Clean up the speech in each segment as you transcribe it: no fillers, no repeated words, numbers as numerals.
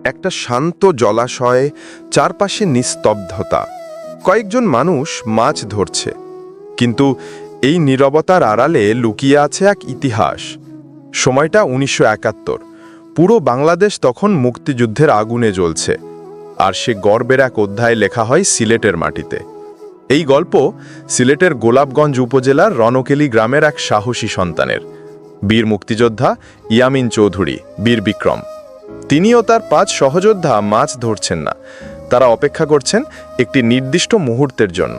একটা শান্ত জলাশয়, চারপাশে নিস্তব্ধতা। কয়েকজন মানুষ মাছ ধরছে, কিন্তু এই নীরবতার আড়ালে লুকিয়ে আছে এক ইতিহাস। সময়টা 1971। পুরো বাংলাদেশ তখন মুক্তিযুদ্ধের আগুনে জ্বলছে, আর সে গর্বের এক অধ্যায় লেখা হয় সিলেটের মাটিতে। এই গল্প সিলেটের গোলাপগঞ্জ উপজেলার রণকেলি গ্রামের এক সাহসী সন্তানের, বীর মুক্তিযোদ্ধা ইয়ামিন চৌধুরী, বীর বিক্রম। তিনিও তার 5 সহযোদ্ধা মাছ ধরছেন না, তারা অপেক্ষা করছেন একটি নির্দিষ্ট মুহূর্তের জন্য।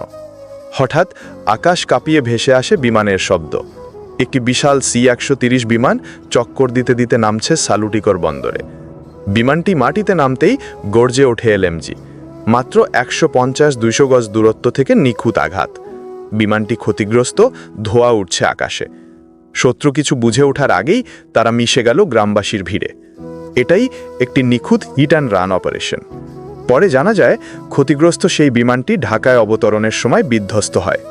হঠাৎ আকাশ কাঁপিয়ে ভেসে আসে বিমানের শব্দ। একটি বিশাল C-130 বিমান চক্কর দিতে দিতে নামছে সালুটিকর বন্দরে। বিমানটি মাটিতে নামতেই গর্জে ওঠে LMG। মাত্র 150-200 গজ দূরত্ব থেকে নিখুঁত আঘাত। বিমানটি ক্ষতিগ্রস্ত, ধোঁয়া উঠছে আকাশে। শত্রু কিছু বুঝে ওঠার আগেই তারা মিশে গেল গ্রামবাসীর ভিড়ে। এটাই একটি নিখুঁত হিট অ্যান্ড রান অপারেশন। পরে জানা যায়, ক্ষতিগ্রস্ত সেই বিমানটি ঢাকায় অবতরণের সময় বিধ্বস্ত হয়।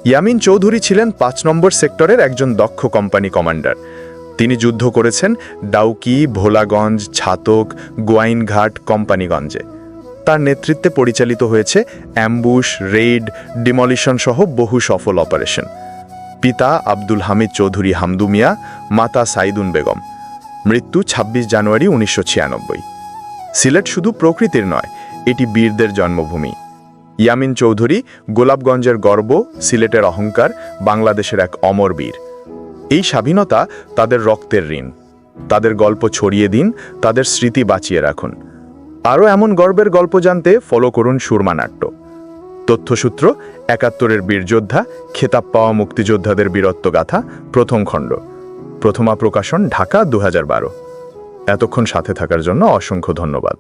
ইয়ামিন চৌধুরী ছিলেন 5 নম্বর সেক্টরের একজন দক্ষ কোম্পানি কমান্ডার। তিনি যুদ্ধ করেছেন ডাউকি, ভোলাগঞ্জ, ছাতক, গোয়াইনঘাট, কোম্পানিগঞ্জে। তার নেতৃত্বে পরিচালিত হয়েছে অ্যাম্বুশ, রেইড, ডিমলিশন সহ বহু সফল অপারেশন। পিতা আব্দুল হামিদ চৌধুরী হামদু মিয়া, মাতা সাইদুন বেগম। মৃত্যু 26 জানুয়ারি 1996। সিলেট শুধু প্রকৃতির নয়, এটি বীরদের জন্মভূমি। ইয়ামিন চৌধুরী গোলাপগঞ্জের গর্ব, সিলেটের অহংকার, বাংলাদেশের এক অমর বীর। এই স্বাধীনতা তাদের রক্তের ঋণ। তাদের গল্প ছড়িয়ে দিন, তাদের স্মৃতি বাঁচিয়ে রাখুন। আরও এমন গর্বের গল্প জানতে ফলো করুন সুরমা নাট্য। তথ্যসূত্র 71-এর বীরযোদ্ধা, খেতাব পাওয়া মুক্তিযোদ্ধাদের বীরত্বগাথা, প্রথম খণ্ড। প্রথমা প্রকাশন, ঢাকা, 2012। এতক্ষণ সাথে থাকার জন্য অসংখ্য ধন্যবাদ।